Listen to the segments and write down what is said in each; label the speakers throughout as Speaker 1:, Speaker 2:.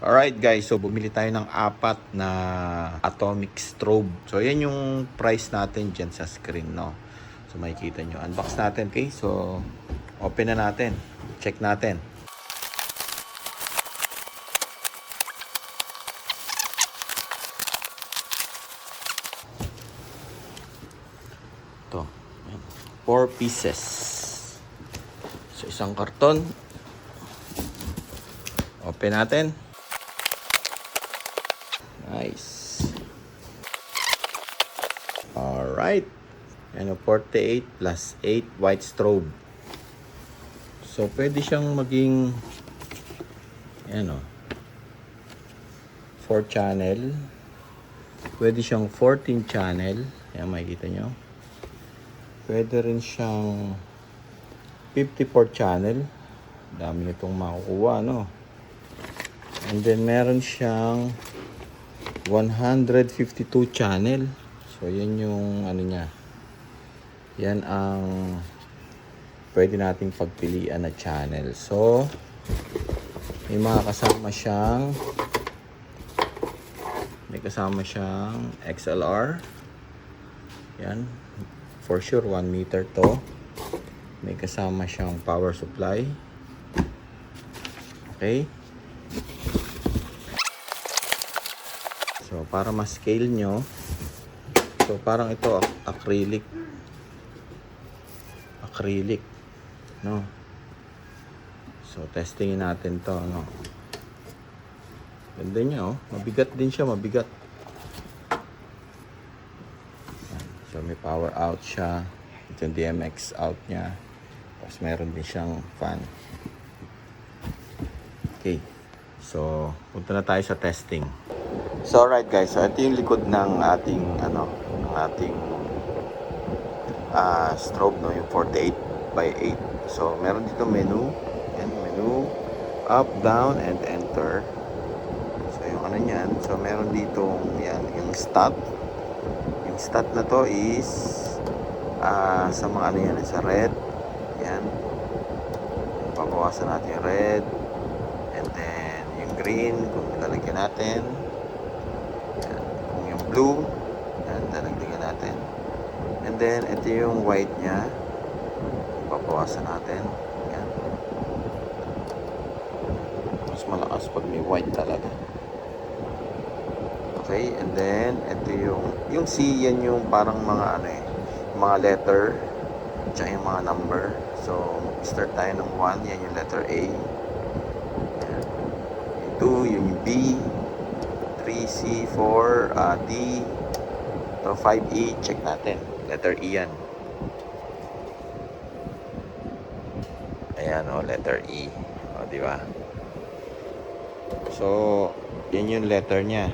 Speaker 1: Alright guys, so bumili tayo ng 4 na atomic strobe. So yan yung price natin dyan sa screen, no? So makikita nyo. Unbox natin, okay? So open na natin. Check natin. Ito. 4 pieces. So isang karton. Open natin. Nice. Alright. Ano, 48 plus 8 white strobe. So, pwede siyang maging ano, 4 channel. Pwede siyang 14 channel. Ayan, makikita nyo. Pwede rin siyang 54 channel. Dami nitong makukuha, no? And then, meron siyang 152 channel. So yan yung ano niya. Yan ang pwede nating pagpilian na channel. So may kasama siyang XLR. Yan. For sure 1 meter to. May kasama siyang power supply. Okay. So, para ma-scale nyo, so, parang ito, acrylic, no? So, testingin natin to, no? Ganda niya, oh. Mabigat din siya, mabigat. So, may power out siya. Ito yung DMX out niya. Tapos, meron din siyang fan. Okay. So, punta na tayo sa testing. So alright guys, so ito yung likod ng ating strobe, no, yung 48 by 8. So meron dito menu, and menu, up, down, and enter. So yung ano niyan, so meron dito yan, yung stat. Yung stat na to is sa mga ano yan, sa red. Yan. Papawasan natin yung red. And then yung green, kung nilalagyan natin. Blue, and dalagdagan natin. And then ito yung white niya, papawasan natin. Yan. Mas malakas pag may white talaga. Okay, and then ito yung C, yan yung parang mga ano mga letter tsaka yung mga number. So start tayo ng 1, yan yung letter A. Yan. Yung 2, yung B, 3C, 4, D, to 5E, check natin. Letter E yan. Ayan, o, letter E. O, di ba? So, yan yung letter niya.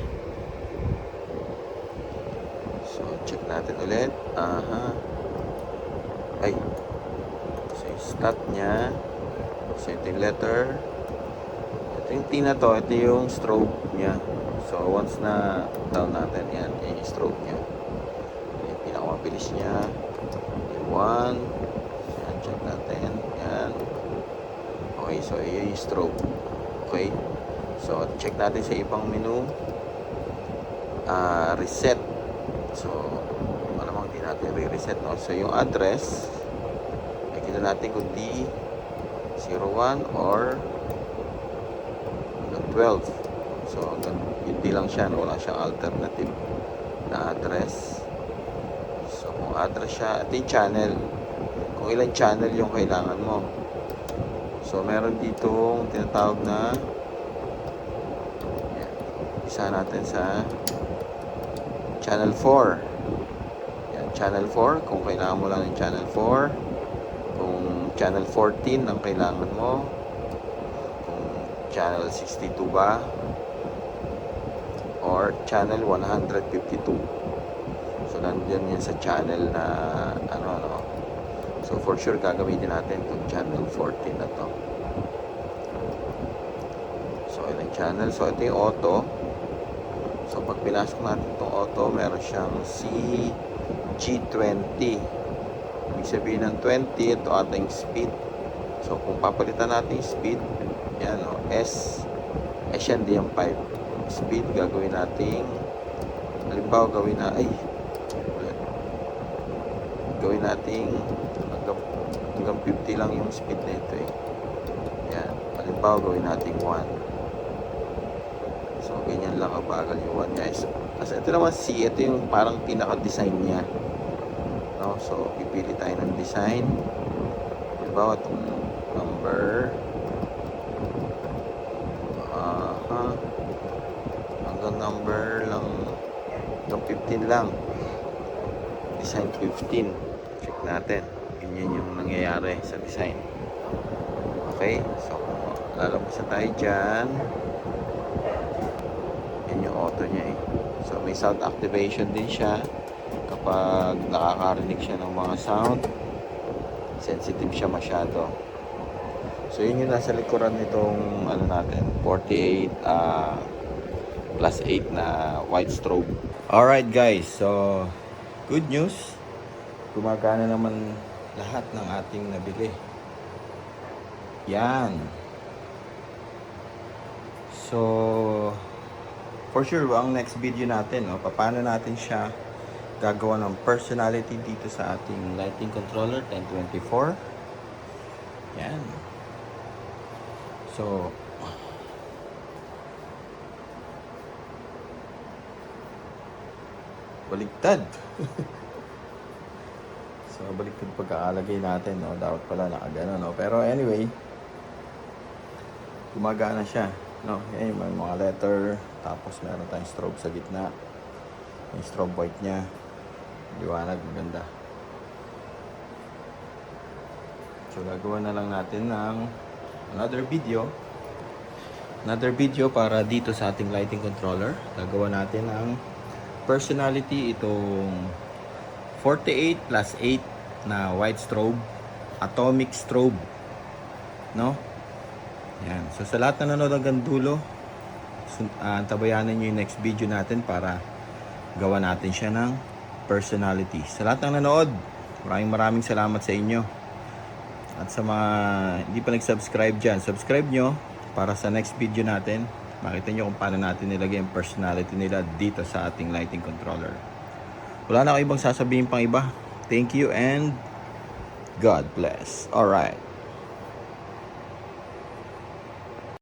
Speaker 1: So, check natin ulit. Aha. Ay. So, yung stat niya. So, ito yung letter. Ito yung T na to. Ito yung strobe niya. So, once na down natin, yan yung strobe niya. Yung pinakamabilis niya. Yung 1. Yan, check natin. Yan. Okay, so, yun yung strobe. Okay. So, check natin sa ibang menu. Reset. So, malamang di natin re-reset, no? So, yung address, nakikita natin kung D01 or 12. So, hindi lang siya, no? Wala siyang alternative na address. So, kung address siya, ito yung channel. Kung ilang channel yung kailangan mo. So, meron ditong tinatawag na yan, isa natin sa channel 4. Yan, channel 4. Kung kailangan mo lang yung channel 4. Kung channel 14 ang kailangan mo. Kung channel 62 ba. Or channel 152. So, nandiyan yan sa channel na ano. So, for sure, gagamitin natin itong channel 14 na to. So, ilang channel. So, ito yung auto. So, pag pinasok natin itong auto, meron siyang CG20. Ibig sabihin ng 20, ito ating speed. So, kung papalitan natin yung speed, yan o, S Asian DM5 speed. Gagawin nating, halimbawa gawin na, gawin nating hanggang 50 lang yung speed nito eh. Yan, halimbawa gawin nating 1. So ganyan lang kabagal yung 1 guys. Kasi ito naman C, ito yung parang pinaka-design niya, no? So pipili tayo ng design. Halimbawa itong number hanggang number lang, hanggang 15 lang, design 15. Check natin, ganyan yung nangyayari sa design. Okay, so lalabas na tayo dyan. Yan yung auto niya eh. So may sound activation din siya kapag nakakarinig siya ng mga sound. Sensitive siya masyado. So yun yung nasa likuran nitong ano natin, 48 plus 8 na white strobe. Alright guys, so good news, gumagana naman lahat ng ating nabili. Yan. So for sure, ang next video natin, no, paano natin siya gagawa ng personality dito sa ating lighting controller 1024. Yan. So baligtad. So baligtad pagkakalagay natin, no, dapat pala nakagano, no, pero anyway, gumagana siya, no. Yan, may mga letter, tapos meron tayong strobe sa gitna, yung strobe white niya, liwanag, maganda. So gagawa na lang natin ng another video para dito sa ating lighting controller. Gagawa natin ng personality, itong 48 plus 8 na white strobe, atomic strobe, no? Yan. So sa lahat na nanonood hanggang dulo, tabayanan nyo yung next video natin para gawa natin siya ng personality. Sa lahat ng nanood, maraming salamat sa inyo. At sa mga hindi pa nag-subscribe dyan, subscribe nyo para sa next video natin. Makita nyo kung paano natin nilagay ang personality nila dito sa ating lighting controller. Wala na kayo ibang sasabihin pang iba. Thank you and God bless. Alright.